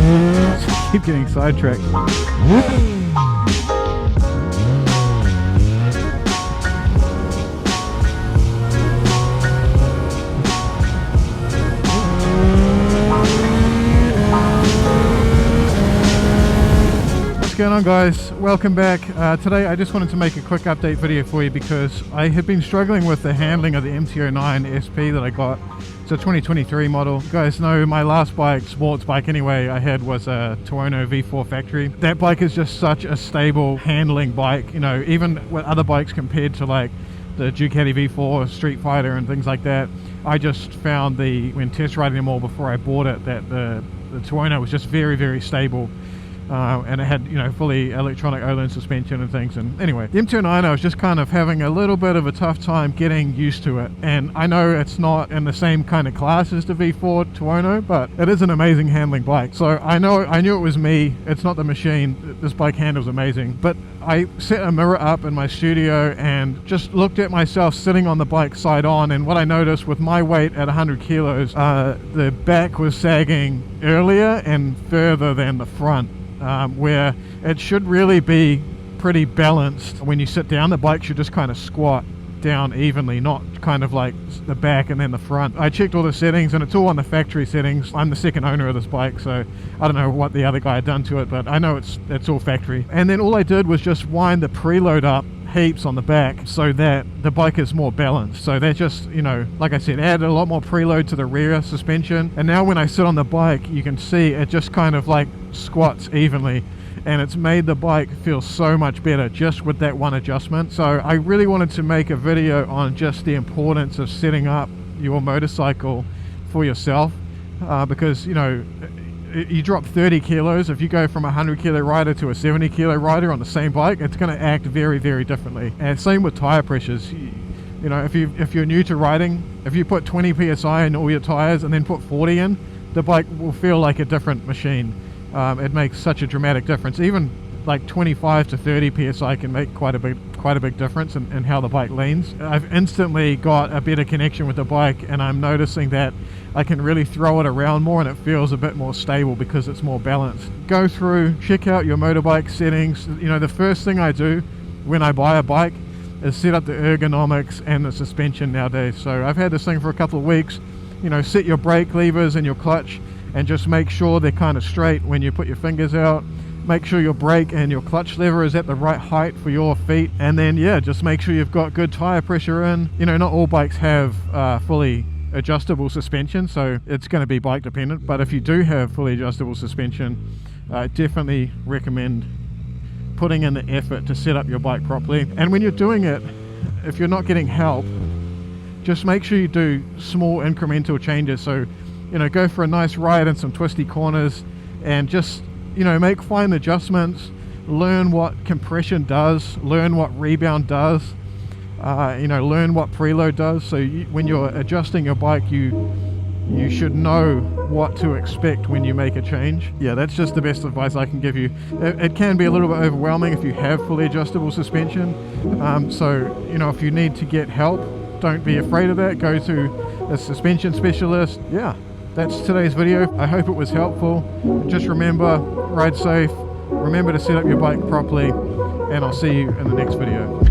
Keep getting sidetracked. What's going on, guys? Welcome back. Today I just wanted to make a quick update video for you because I have been struggling with the handling of the MT09SP that I got. It's a 2023 model. You guys know my last bike, sports bike anyway, I had was a TUONO V4 factory. That bike is just such a stable handling bike, you know, even with other bikes compared to like the Ducati V4, Street Fighter and things like that. I just found when test riding them all before I bought it, that the TUONO was just very, very stable. And it had, you know, fully electronic Öhlins suspension and things. And anyway, the MT09, I was just kind of having a little bit of a tough time getting used to it. And I know it's not in the same kind of class as the V4 TUONO, but it is an amazing handling bike. So I knew it was me. It's not the machine. This bike handles amazing. But I set a mirror up in my studio and just looked at myself sitting on the bike side on, and what I noticed with my weight at 100 kilos, the back was sagging earlier and further than the front. Where it should really be pretty balanced. When you sit down, the bike should just kind of squat down evenly, not kind of like the back and then the front. I checked all the settings and it's all on the factory settings. I'm the second owner of this bike, so I don't know what the other guy had done to it, but I know it's all factory. And then all I did was just wind the preload up heaps on the back so that the bike is more balanced. So that just, you know, like I said, added a lot more preload to the rear suspension, and now when I sit on the bike you can see it just kind of like squats evenly, and it's made the bike feel so much better just with that one adjustment. So I really wanted to make a video on just the importance of setting up your motorcycle for yourself, because, you know, you drop 30 kilos, if you go from a 100 kilo rider to a 70 kilo rider on the same bike, it's going to act very, very differently. And same with tire pressures. You know, if you're new to riding, if you put 20 psi in all your tires and then put 40 in, the bike will feel like a different machine. It makes such a dramatic difference. Even like 25 to 30 psi can make quite a big difference in how the bike leans. I've instantly got a better connection with the bike, and I'm noticing that I can really throw it around more and it feels a bit more stable because it's more balanced. Go through, check out your motorbike settings. You know, the first thing I do when I buy a bike is set up the ergonomics and the suspension nowadays. So I've had this thing for a couple of weeks. You know, set your brake levers and your clutch and just make sure they're kind of straight when you put your fingers out. Make sure your brake and your clutch lever is at the right height for your feet, and then yeah, just make sure you've got good tire pressure in. You know, not all bikes have fully adjustable suspension, so it's going to be bike dependent, but if you do have fully adjustable suspension, I definitely recommend putting in the effort to set up your bike properly. And when you're doing it, if you're not getting help, just make sure you do small incremental changes. So, you know, go for a nice ride in some twisty corners and just, you know, make fine adjustments, learn what compression does, learn what rebound does, you know, learn what preload does. So when you're adjusting your bike, you should know what to expect when you make a change. Yeah, that's just the best advice I can give you. It can be a little bit overwhelming if you have fully adjustable suspension. So, you know, if you need to get help, don't be afraid of that. Go to a suspension specialist. Yeah, that's today's video. I hope it was helpful. Just remember, ride safe, remember to set up your bike properly, and I'll see you in the next video.